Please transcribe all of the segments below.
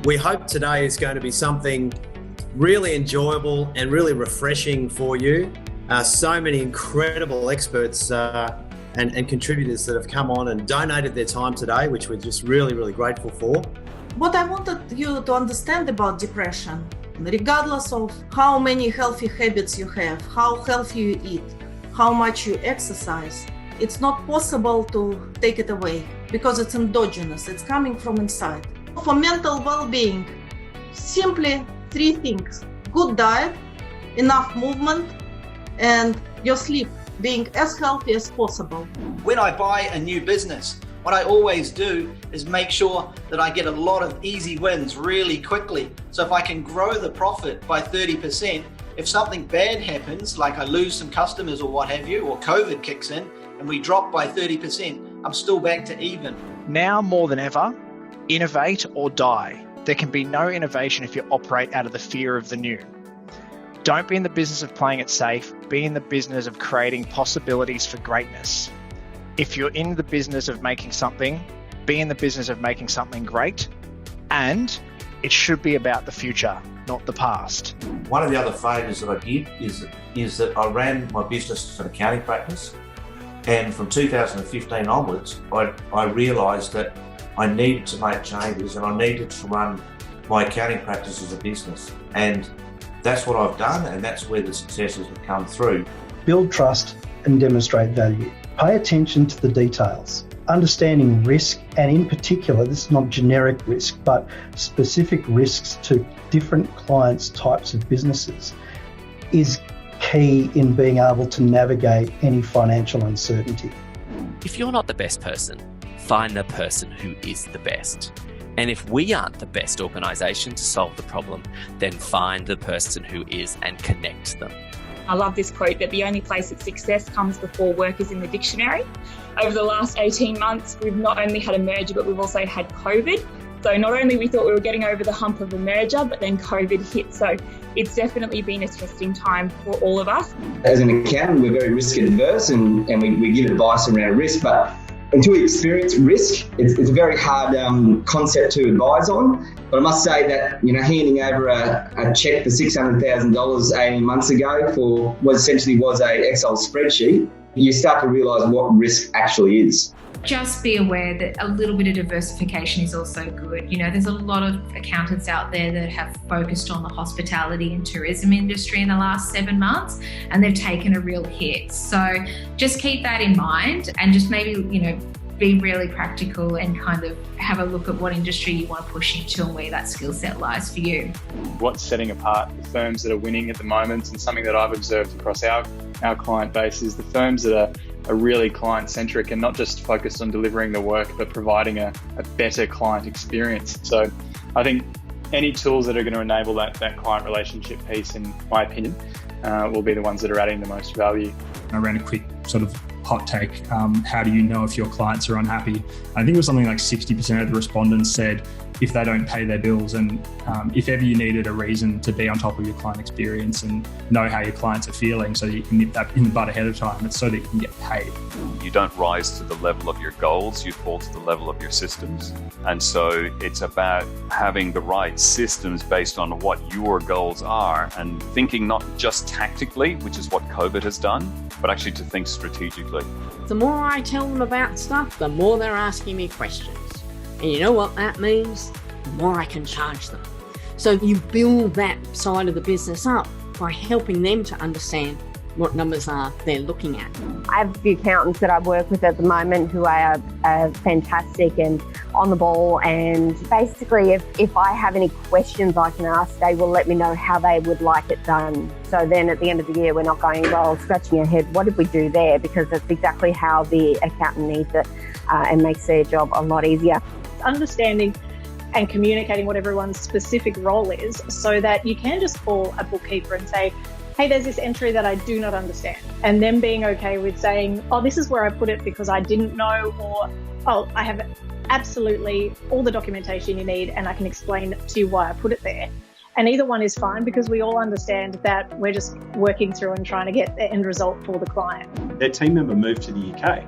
We hope today is going to be something really enjoyable and really refreshing for you. So many incredible experts and contributors that have come on and donated their time today, which we're just really, really grateful for. What I wanted you to understand about depression, regardless of how many healthy habits you have, how healthy you eat, how much you exercise, it's not possible to take it away because it's endogenous, it's coming from inside. For mental well-being, simply 3 things: good diet, enough movement, and your sleep being as healthy as possible. When I buy a new business, what I always do is make sure that I get a lot of easy wins really quickly. So if I can grow the profit by 30%, if something bad happens, like I lose some customers or what have you, or COVID kicks in and we drop by 30%, I'm still back to even. Now more than ever, innovate or die. There can be no innovation if you operate out of the fear of the new. Don't be in the business of playing it safe, be in the business of creating possibilities for greatness. If you're in the business of making something, be in the business of making something great, and it should be about the future, not the past. One of the other favours that I did is that I ran my business as an accounting practice, and from 2015 onwards, I realised that I needed to make changes and I needed to run my accounting practice as a business. And that's what I've done, and that's where the successes have come through. Build trust and demonstrate value. Pay attention to the details. Understanding risk, and in particular, this is not generic risk, but specific risks to different clients' types of businesses, is key in being able to navigate any financial uncertainty. If you're not the best person, find the person who is the best. And if we aren't the best organisation to solve the problem, then find the person who is and connect them. I love this quote that the only place that success comes before work is in the dictionary. Over the last 18 months, we've not only had a merger, but we've also had COVID. So not only we thought we were getting over the hump of the merger, but then COVID hit. So it's definitely been a testing time for all of us. As an accountant, we're very risk adverse and we give advice around risk, but until we experience risk, it's a very hard concept to advise on. But I must say that, handing over a cheque for $600,000 18 months ago for what essentially was a Excel spreadsheet, you start to realise what risk actually is. Just be aware that a little bit of diversification is also good. There's a lot of accountants out there that have focused on the hospitality and tourism industry in the last 7 months, and they've taken a real hit. So just keep that in mind and just maybe, be really practical and kind of have a look at what industry you want to push into and where that skill set lies for you. What's setting apart the firms that are winning at the moment, and something that I've observed across our client base, is the firms that are really client-centric and not just focused on delivering the work, but providing a better client experience. So I think any tools that are going to enable that client relationship piece, in my opinion, will be the ones that are adding the most value. I ran a quick sort of hot take. How do you know if your clients are unhappy? I think it was something like 60% of the respondents said if they don't pay their bills. And if ever you needed a reason to be on top of your client experience and know how your clients are feeling so that you can nip that in the bud ahead of time, it's so that you can get paid. You don't rise to the level of your goals, you fall to the level of your systems. And so it's about having the right systems based on what your goals are and thinking not just tactically, which is what COVID has done, but actually to think strategically. The more I tell them about stuff, the more they're asking me questions. And you know what that means? The more I can charge them. So you build that side of the business up by helping them to understand what numbers are they're looking at. I have a few accountants that I work with at the moment who are fantastic and on the ball, and basically if I have any questions I can ask, they will let me know how they would like it done. So then at the end of the year, we're not going, well, scratching your head, what did we do there? Because that's exactly how the accountant needs it and makes their job a lot easier. Understanding and communicating what everyone's specific role is so that you can just call a bookkeeper and say, hey, there's this entry that I do not understand. And then being okay with saying, oh, this is where I put it because I didn't know, or, oh, I have absolutely all the documentation you need and I can explain to you why I put it there. And either one is fine because we all understand that we're just working through and trying to get the end result for the client. Their team member moved to the UK.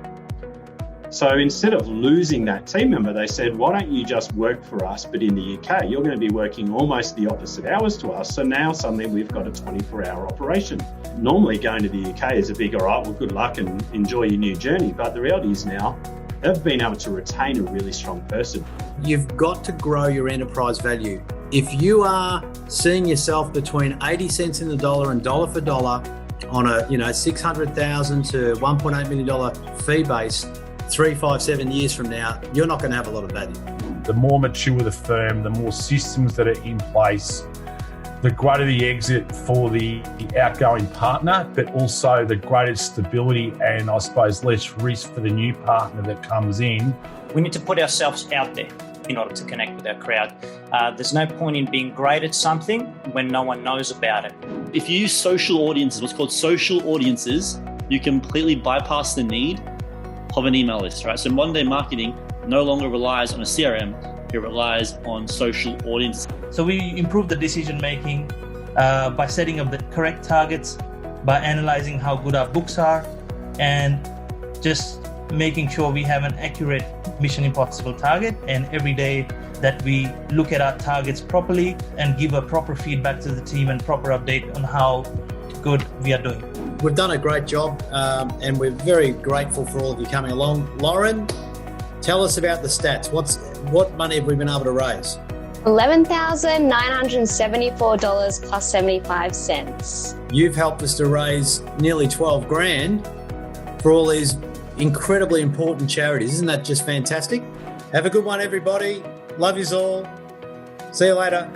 So instead of losing that team member, they said, why don't you just work for us, but in the UK? You're going to be working almost the opposite hours to us. So now suddenly we've got a 24-hour operation. Normally going to the UK is a big, all right, well, good luck and enjoy your new journey. But the reality is now they've been able to retain a really strong person. You've got to grow your enterprise value. If you are seeing yourself between 80 cents in the dollar and dollar for dollar on a $600,000 to $1.8 million fee base, 3, 5, 7 years from now, you're not going to have a lot of value. The more mature the firm, the more systems that are in place, the greater the exit for the outgoing partner, but also the greater stability and I suppose less risk for the new partner that comes in. We need to put ourselves out there in order to connect with our crowd. There's no point in being great at something when no one knows about it. If you use social audiences, what's called social audiences, you completely bypass the need of an email list, right? So modern day marketing no longer relies on a CRM, it relies on social audiences. So we improve the decision making by setting up the correct targets, by analyzing how good our books are, and just making sure we have an accurate Mission Impossible target, and every day that we look at our targets properly and give a proper feedback to the team and proper update on how good we are doing. We've done a great job and we're very grateful for all of you coming along. Lauren, tell us about the stats. What money have we been able to raise? $11,974 plus 75 cents. You've helped us to raise nearly 12 grand for all these incredibly important charities. Isn't that just fantastic? Have a good one, everybody. Love yous all. See you later.